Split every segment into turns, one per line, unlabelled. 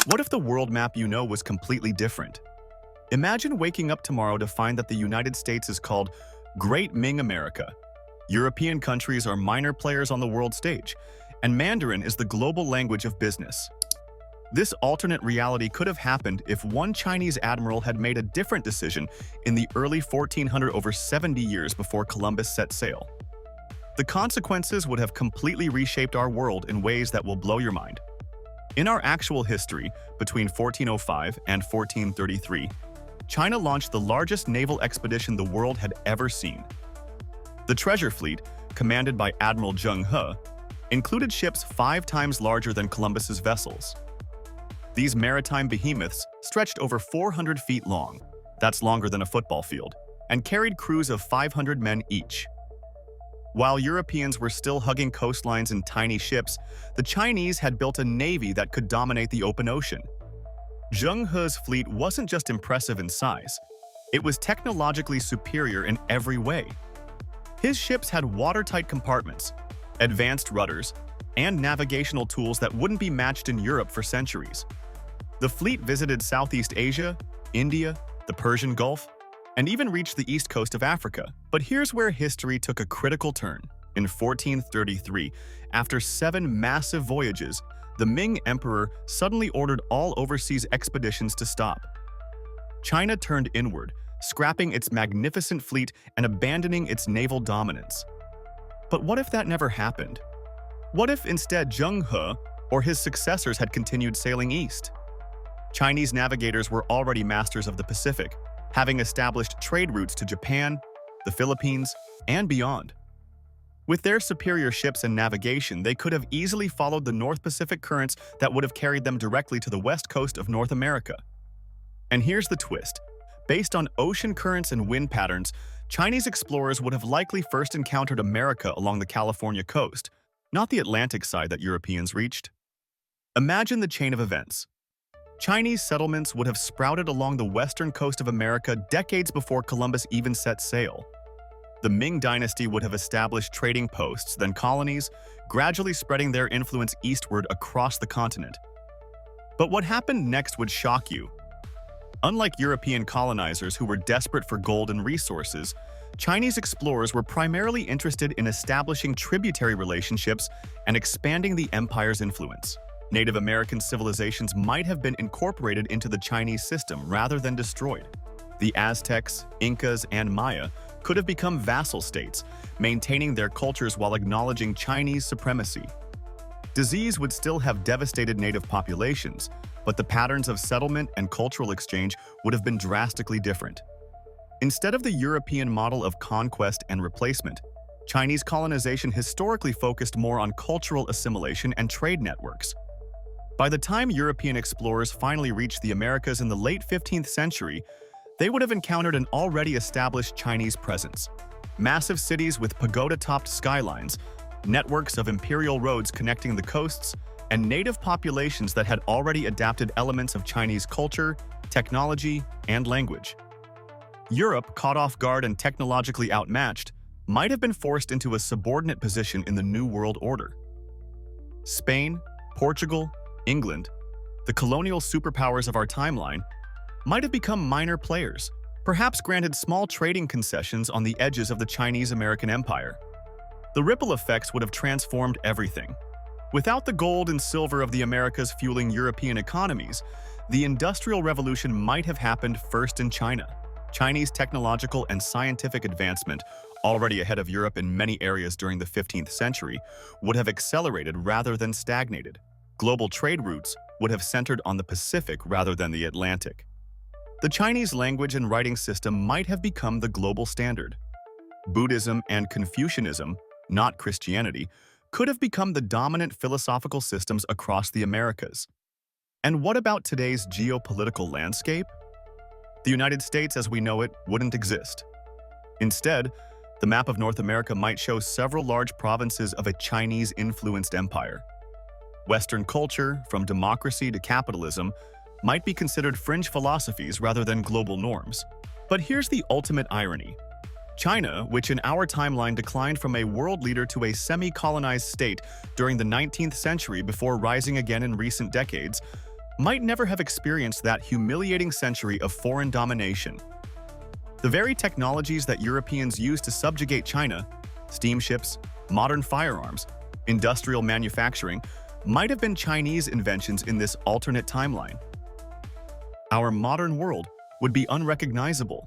What if the world map you know was completely different? Imagine waking up tomorrow to find that the United States is called Great Ming America. European countries are minor players on the world stage, and Mandarin is the global language of business. This alternate reality could have happened if one Chinese admiral had made a different decision in the early 1400s, over 70 years before Columbus set sail. The consequences would have completely reshaped our world in ways that will blow your mind. In our actual history, between 1405 and 1433, China launched the largest naval expedition the world had ever seen. The treasure fleet, commanded by Admiral Zheng He, included ships 5 times larger than Columbus's vessels. These maritime behemoths stretched over 400 feet long, that's longer than a football field, and carried crews of 500 men each. While Europeans were still hugging coastlines in tiny ships, the Chinese had built a navy that could dominate the open ocean. Zheng He's fleet wasn't just impressive in size, it was technologically superior in every way. His ships had watertight compartments, advanced rudders, and navigational tools that wouldn't be matched in Europe for centuries. The fleet visited Southeast Asia, India, the Persian Gulf, and even reached the east coast of Africa. But here's where history took a critical turn. In 1433, after 7 massive voyages, the Ming Emperor suddenly ordered all overseas expeditions to stop. China turned inward, scrapping its magnificent fleet and abandoning its naval dominance. But what if that never happened? What if instead Zheng He or his successors had continued sailing east? Chinese navigators were already masters of the Pacific, having established trade routes to Japan, the Philippines, and beyond. With their superior ships and navigation, they could have easily followed the North Pacific currents that would have carried them directly to the west coast of North America. And here's the twist. Based on ocean currents and wind patterns, Chinese explorers would have likely first encountered America along the California coast, not the Atlantic side that Europeans reached. Imagine the chain of events. Chinese settlements would have sprouted along the western coast of America decades before Columbus even set sail. The Ming dynasty would have established trading posts, then colonies, gradually spreading their influence eastward across the continent. But what happened next would shock you. Unlike European colonizers who were desperate for gold and resources, Chinese explorers were primarily interested in establishing tributary relationships and expanding the empire's influence. Native American civilizations might have been incorporated into the Chinese system rather than destroyed. The Aztecs, Incas, and Maya could have become vassal states, maintaining their cultures while acknowledging Chinese supremacy. Disease would still have devastated native populations, but the patterns of settlement and cultural exchange would have been drastically different. Instead of the European model of conquest and replacement, Chinese colonization historically focused more on cultural assimilation and trade networks. By the time European explorers finally reached the Americas in the late 15th century, they would have encountered an already established Chinese presence. Massive cities with pagoda-topped skylines, networks of imperial roads connecting the coasts, and native populations that had already adapted elements of Chinese culture, technology, and language. Europe, caught off guard and technologically outmatched, might have been forced into a subordinate position in the New World Order. Spain, Portugal, England, the colonial superpowers of our timeline, might have become minor players, perhaps granted small trading concessions on the edges of the Chinese-American empire. The ripple effects would have transformed everything. Without the gold and silver of the Americas fueling European economies, the Industrial Revolution might have happened first in China. Chinese technological and scientific advancement, already ahead of Europe in many areas during the 15th century, would have accelerated rather than stagnated. Global trade routes would have centered on the Pacific rather than the Atlantic. The Chinese language and writing system might have become the global standard. Buddhism and Confucianism, not Christianity, could have become the dominant philosophical systems across the Americas. And what about today's geopolitical landscape? The United States as we know it wouldn't exist. Instead, the map of North America might show several large provinces of a Chinese-influenced empire. Western culture, from democracy to capitalism, might be considered fringe philosophies rather than global norms. But here's the ultimate irony. China, which in our timeline declined from a world leader to a semi-colonized state during the 19th century before rising again in recent decades, might never have experienced that humiliating century of foreign domination. The very technologies that Europeans used to subjugate China, steamships, modern firearms, industrial manufacturing, might have been Chinese inventions in this alternate timeline. Our modern world would be unrecognizable.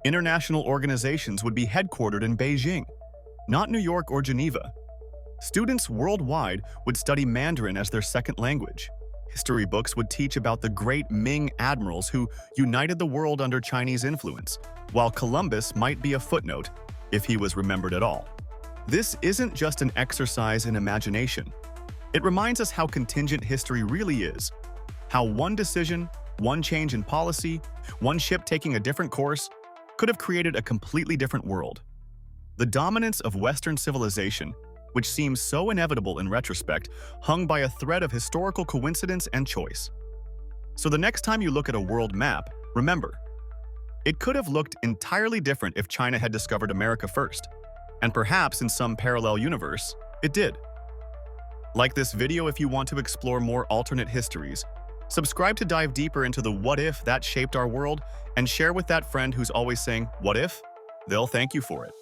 International organizations would be headquartered in Beijing, not New York or Geneva. Students worldwide would study Mandarin as their second language. History books would teach about the great Ming admirals who united the world under Chinese influence, while Columbus might be a footnote if he was remembered at all. This isn't just an exercise in imagination. It reminds us how contingent history really is, how one decision, one change in policy, one ship taking a different course could have created a completely different world. The dominance of Western civilization, which seems so inevitable in retrospect, hung by a thread of historical coincidence and choice. So the next time you look at a world map, remember, it could have looked entirely different if China had discovered America first. And perhaps in some parallel universe, it did. Like this video if you want to explore more alternate histories. Subscribe to dive deeper into the what if that shaped our world, and share with that friend who's always saying, what if? They'll thank you for it.